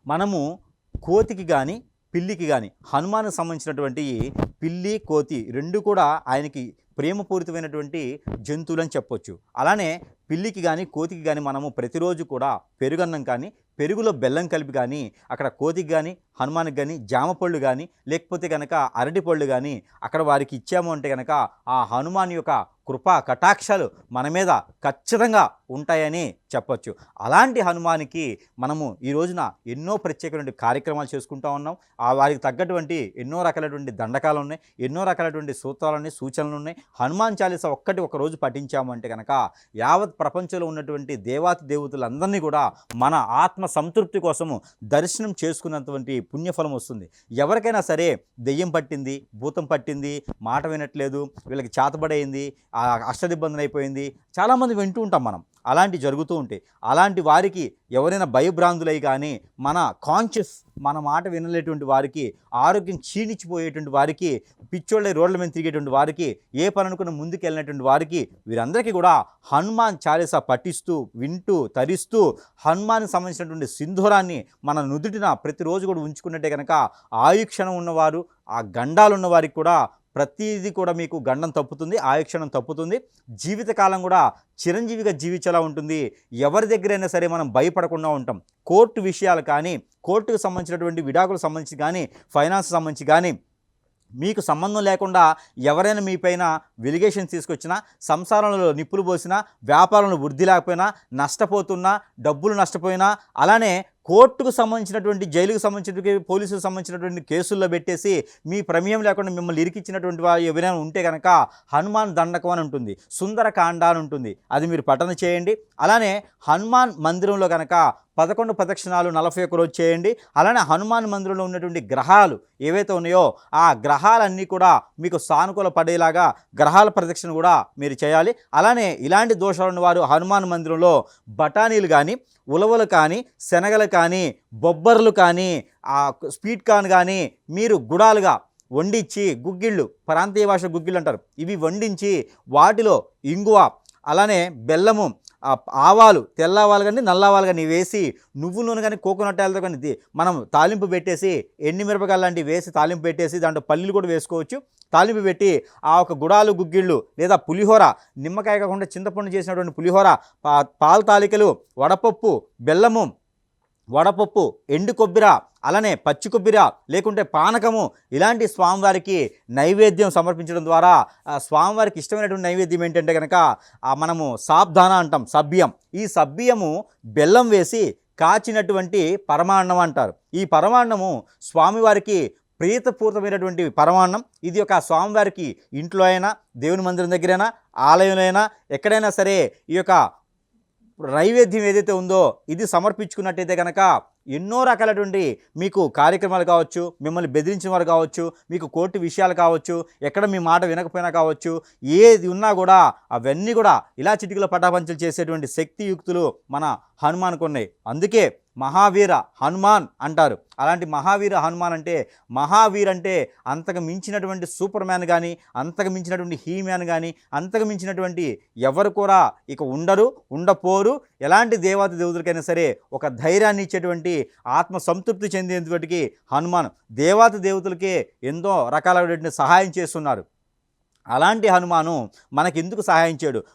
మనము కోతికి గాని, పిల్లికి గాని హనుమాన్‌కి సంబంధించినటువంటి పిల్లి, కోతి 2 కూడా ఆయనకి ప్రేమపూరితమైనటువంటి జంతువులని చెప్పొచ్చు. అలానే పిల్లికి గాని, కోతికి గాని మనము ప్రతిరోజు కూడా పెరుగన్నం కానీ, పెరుగులో బెల్లం కలిపి గానీ, అక్కడ కోతికి గాని, హనుమాన్‌కి గాని జామ పళ్ళు గాని, లేకపోతే గనక అరటి పళ్ళు గాని అక్కడ వారికి ఇచ్చాము అంటే గనక ఆ హనుమాన్ యొక్క కృపా కటాక్షాలు మన మీద ఖచ్చితంగా ఉంటాయని చెప్పొచ్చు. అలాంటి హనుమాన్‌కి మనము ఈ రోజున ఎన్నో ప్రత్యేకమైన కార్యక్రమాలు చేసుకుంటా ఉన్నాం. వారికి తగ్గటువంటి ఎన్నో రకాలైనటువంటి దండకాలున్నాయి. ఎన్నో రకాలైనటువంటి సూత్రాలున్నాయి, సూచనలున్నాయి. హనుమాన్ చాలీసా ఒక్కటి ఒక రోజు పఠించాము అంటే గనక యావత్ ప్రపంచంలో ఉన్నటువంటి దేవాతి దేవతలందరినీ కూడా మన ఆత్మ సంతృప్తి కోసము దర్శనం చేసుకున్నటువంటి పుణ్యఫలం వస్తుంది. ఎవరికైనా సరే దెయ్యం పట్టింది, భూతం పట్టింది, మాట వినట్లేదు, వీళ్ళకి చేతబడైంది, అష్టదిబ్బందులు అయిపోయింది, చాలామంది వింటూ ఉంటాం మనం. అలాంటివి జరుగుతూ ఉంటాయి. అలాంటి వారికి ఎవరైనా భయభ్రాంతులై కానీ మన కాన్షియస్ మన మాట వినలేటువంటి వారికి, ఆరోగ్యం క్షీణించిపోయేటువంటి వారికి, పిచ్చోళ్ళై రోడ్ల మీద తిరిగేటువంటి వారికి, ఏ పని అనుకున్న ముందుకెళ్ళినటువంటి వారికి వీరందరికీ కూడా హనుమాన్ చాలీసా పఠిస్తూ, వింటూ, తరిస్తూ హనుమాన్కి సంబంధించినటువంటి సింధూరాన్ని మన నుదుటిన ప్రతిరోజు కూడా ఉంచుకున్నట్టే కనుక ఆయుక్షణం ఉన్నవారు, ఆ గండాలు ఉన్న వారికి కూడా ప్రతిదీ కూడా మీకు గండం తప్పుతుంది, ఆయుక్షణం తప్పుతుంది. జీవితకాలం కూడా చిరంజీవిగా జీవించేలా ఉంటుంది. ఎవరి దగ్గరైనా సరే మనం భయపడకుండా ఉంటాం. కోర్టు విషయాలు కానీ, కోర్టుకు సంబంధించినటువంటి విడాకులకు సంబంధించి కానీ, ఫైనాన్స్ సంబంధించి కానీ మీకు సంబంధం లేకుండా ఎవరైనా మీ పైన వెలిగేషన్స్ తీసుకొచ్చినా, సంసారంలో నిప్పులు పోసినా, వ్యాపారంలో వృద్ధి లేకపోయినా, నష్టపోతున్నా, డబ్బులు నష్టపోయినా, అలానే కోర్టుకు సంబంధించినటువంటి, జైలుకు సంబంధించినటువంటి, పోలీసులకు సంబంధించినటువంటి కేసుల్లో పెట్టేసి మీ ప్రమేయం లేకుండా మిమ్మల్ని ఇరికిచ్చినటువంటి వారు ఎవరైనా ఉంటే కనుక హనుమాన్ దండకం అని ఉంటుంది, సుందరకాండ అని ఉంటుంది. అది మీరు పఠన చేయండి. అలానే హనుమాన్ మందిరంలో కనుక 11 ప్రదక్షిణాలు 41 రోజు చేయండి. అలానే హనుమాన్ మందిరంలో ఉన్నటువంటి గ్రహాలు ఏవైతే ఉన్నాయో ఆ గ్రహాలన్నీ కూడా మీకు సానుకూల పడేలాగా గ్రహాల ప్రదక్షిణ కూడా మీరు చేయాలి. అలానే ఇలాంటి దోషాలు ఉన్నవారు హనుమాన్ మందిరంలో బఠానీలు కానీ, ఉలవలు కానీ, శనగలు కానీ, బొబ్బర్లు కానీ, స్వీట్ కార్న్ కానీ మీరు గుడాలుగా వండించి, గుగ్గిళ్ళు, ప్రాంతీయ భాష గుగ్గిళ్ళు అంటారు, ఇవి వండించి వాటిలో ఇంగువ, అలానే బెల్లము, ఆవాలు, తెల్ల ఆవాలు కానీ, నల్ల ఆవాలు కానీ వేసి, నువ్వుల నూనె కానీ, కోకోనట్ ఆయిల్తో కానీ మనం తాలింపు పెట్టేసి, ఎండిమిరపకాయలు లాంటివి వేసి తాలింపు పెట్టేసి, దాంట్లో పల్లీలు కూడా వేసుకోవచ్చు. తాలింపు పెట్టి ఆ ఒక గుడాలు, గుగ్గిళ్ళు లేదా పులిహోర, నిమ్మకాయ కాకుండా చింతపండు చేసినటువంటి పులిహోర, పాల తాలికలు, వడపప్పు, బెల్లము, వడపప్పు, ఎండు కొబ్బరి, అలానే పచ్చి కొబ్బరి, లేకుంటే పానకము, ఇలాంటి స్వామివారికి నైవేద్యం సమర్పించడం ద్వారా స్వామివారికి ఇష్టమైనటువంటి నైవేద్యం ఏంటంటే కనుక మనము సాబ్దాన అంటాం, సభ్యం. ఈ సభ్యము బెల్లం వేసి కాచినటువంటి పరమాన్నం అంటారు. ఈ పరమాన్నము స్వామివారికి ప్రీతపూర్తమైనటువంటి పరమాన్నం. ఇది ఒక స్వామివారికి ఇంట్లో అయినా, దేవుని మందిరం దగ్గరైనా, ఆలయంలో అయినా, ఎక్కడైనా సరే ఈ యొక్క నైవేద్యం ఏదైతే ఉందో ఇది సమర్పించుకున్నట్టయితే కనుక ఎన్నో రకాలటువంటి మీకు కార్యక్రమాలు కావచ్చు, మిమ్మల్ని బెదిరించిన వారు కావచ్చు, మీకు కోర్టు విషయాలు కావచ్చు, ఎక్కడ మీ మాట వినకపోయినా కావచ్చు, ఏది ఉన్నా కూడా అవన్నీ కూడా ఇలా చిటికలో పటాపంచలు చేసేటువంటి శక్తియుక్తులు మన హనుమాన్కు ఉన్నాయి. అందుకే మహావీర హనుమాన్ అంటారు. అలాంటి మహావీర హనుమాన్ అంటే, మహావీర్ అంటే అంతకు మించినటువంటి సూపర్ మ్యాన్ కానీ, అంతకు మించినటువంటి హీ మ్యాన్ కానీ, అంతకు మించినటువంటి ఎవరు కూడా ఇక ఉండరు, ఉండపోరు. ఎలాంటి దేవాతి దేవతలకైనా సరే ఒక ధైర్యాన్ని ఇచ్చేటువంటి, ఆత్మ సంతృప్తి చెందేటువంటి హనుమాన్ దేవాతి దేవతలకే ఎంతో రకాలైనటువంటి సహాయం చేస్తున్నారు. అలాంటి హనుమాను మనకెందుకు సహాయం చేయడు?